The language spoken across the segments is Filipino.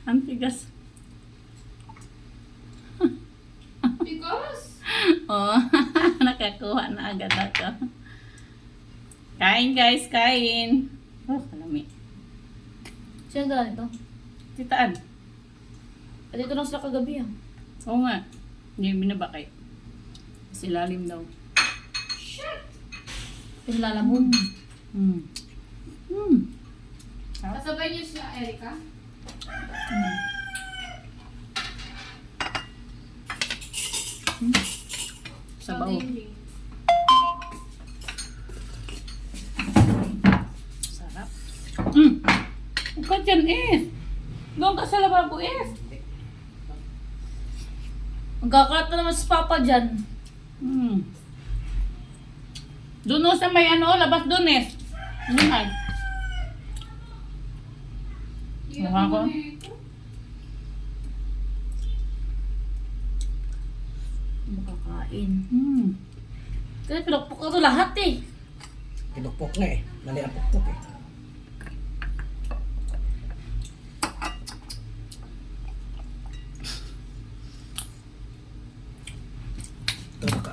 Ang tigas. Because? Oh, nakakuha na agad ako. Kain guys, kain. Oh, kalami. Sino dala nito? Titaan. At ito lang sila kagabi ah. Oo nga. Hindi binabakay. Kasi lalim daw. Pinlalamog. Mm. Kasabay niyo siya, Erica? Sabaw. Sarap. Huwag ka dyan, Doon ka sa lababo, Magkakalat na naman si Papa dyan. Doon o sa may labas doon, Lunag. Mukha ko. Makakain. Kasi pinakpok na ito lahat eh. Pinukpok na eh. Mali ang pukpok eh. Ito baka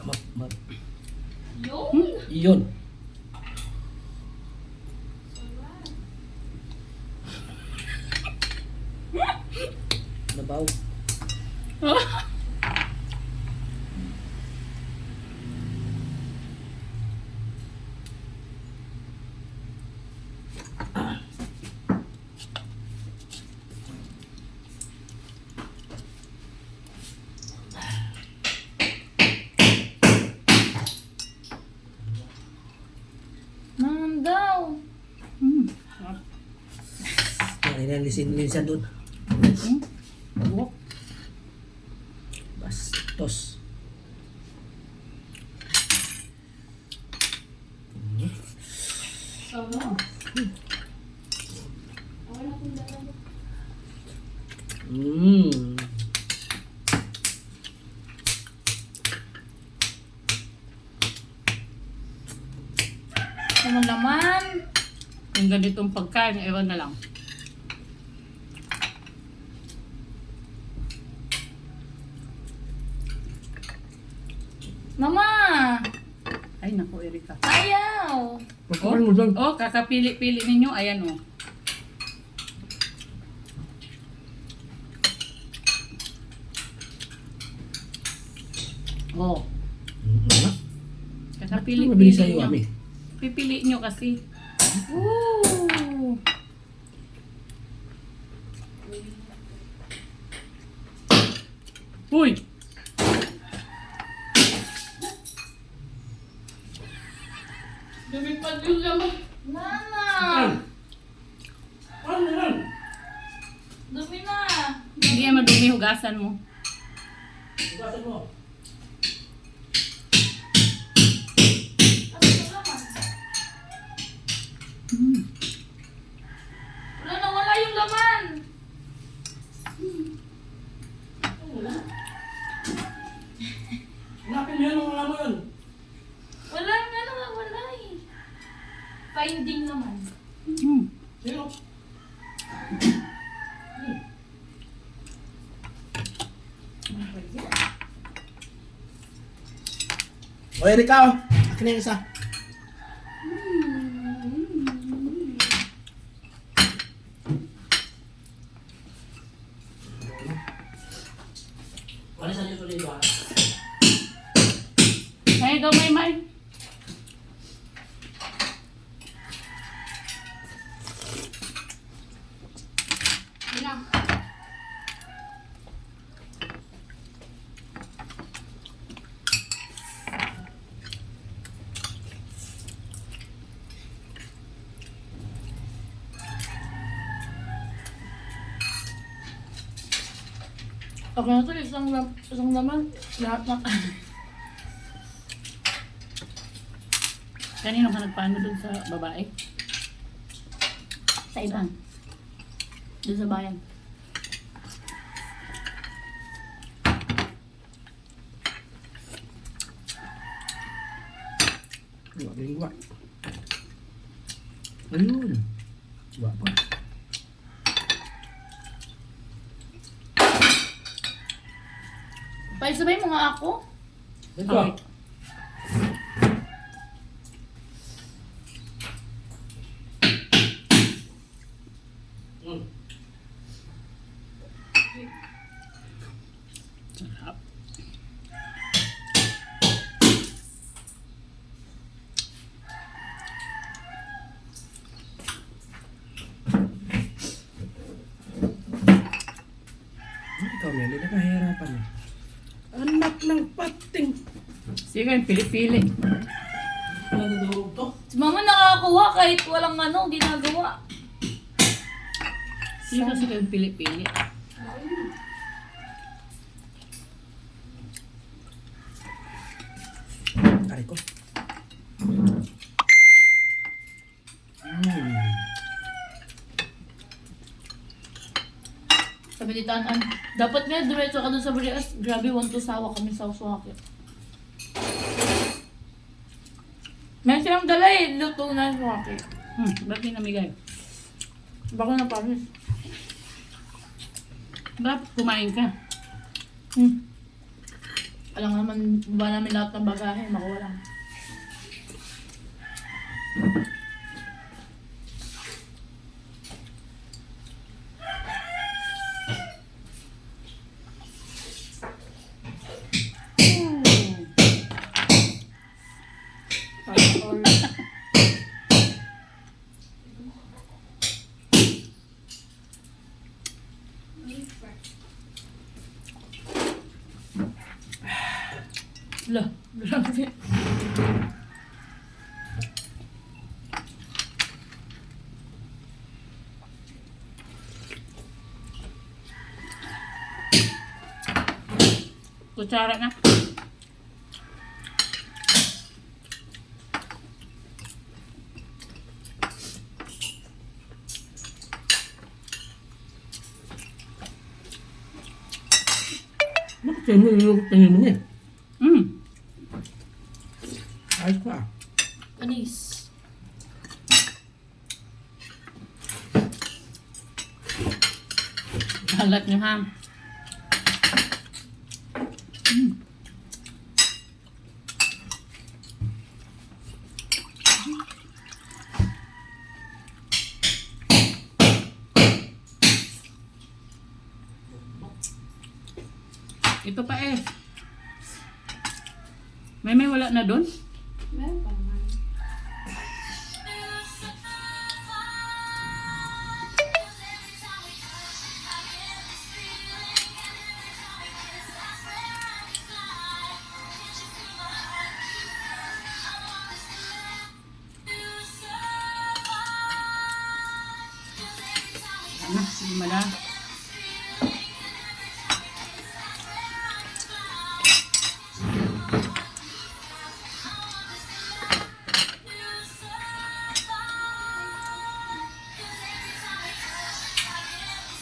Yun! Iyon. Nabaw. Naman daw. Linsan doon. Buhok. Bastos. Sama. Mmm. Naman naman. Yung ganitong pagkain, ewan na lang. Mama! Ay, naku, Erika. Ayaw! Pagkain mo doon. Oh, kakapili-pili ninyo. Ayan, Oh, Mabili kakapili-pili sa'yo, nyo. Ami. Pipili nyo kasi. Woo! Uy! Lumipad yung laman. Nana! Ano yan? Dumi na! Hindi yan madumi, hugasan mo. Hugasan mo. Ano ito naman? Wala na, wala yung laman! Hanapin mo yan ang alam mo yun. Wala nga naman, wala eh. Finding naman. Sino? O, Erika, oh. Akin na yung isa. Wala sa dito dito, ha? Ay, daw may. Okay na ito, isang laman. Lahat na. Kanino ka nagpaano dun sa babae? Sa iba. Doon sa bayan. Lingwa. Ayun. Diba pa? Paisabay mo nga ako. Ito. Okay. Mm. Sarap. Ikaw, Meli, nakahirapan eh. Anak ng pating. Sige kayong pili-pili. Nadudurog to. Si mama nakakakuha kahit walang ginagawa. Sige kasi kayong pili-pili. Aray ko. Mm. Sabi ni Tanan, dapat nga diretso ka dun sa Brias. Grabe, want to sawa kami sa Uswaki. Meron silang dala eh, luto na Uswaki. Ba't di namigay? Bako na Paris. Ba't kumain ka? Alam nga naman, ba namin lahat ng bagahe, makuha lang. Lah, grabe. Kutsara na. Bakit sa'yo nilulungkot na yun eh? Ayos pa. Panis. Halat nyo ha. Ito pa eh. May wala na doon? Meron pa naman. Ano? Lima na.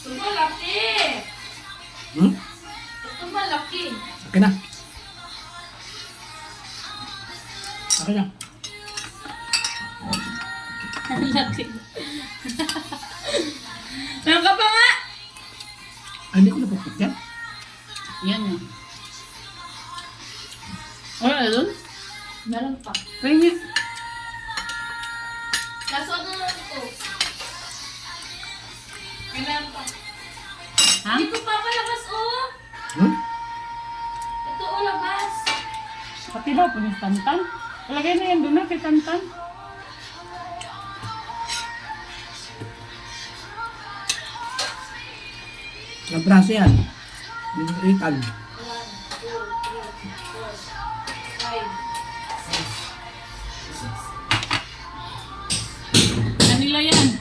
Ito malaki! Hmm? Ito malaki! Akin na. Akin na. Ang laki. Meron ka pa nga! Ay, hindi ko napapit yan. Yan eh. Wala doon? Meron pa. Kaya Kaso ano na ito? May meron pa. ha? Hindi ko pa palabas oh! Hmm? Ito oh, labas! Pati daw po yung Tantan. Talagay na yan doon na kay Tantan. Ang braso yan. Ikan. 1, 2, 3, 4, 5, 6,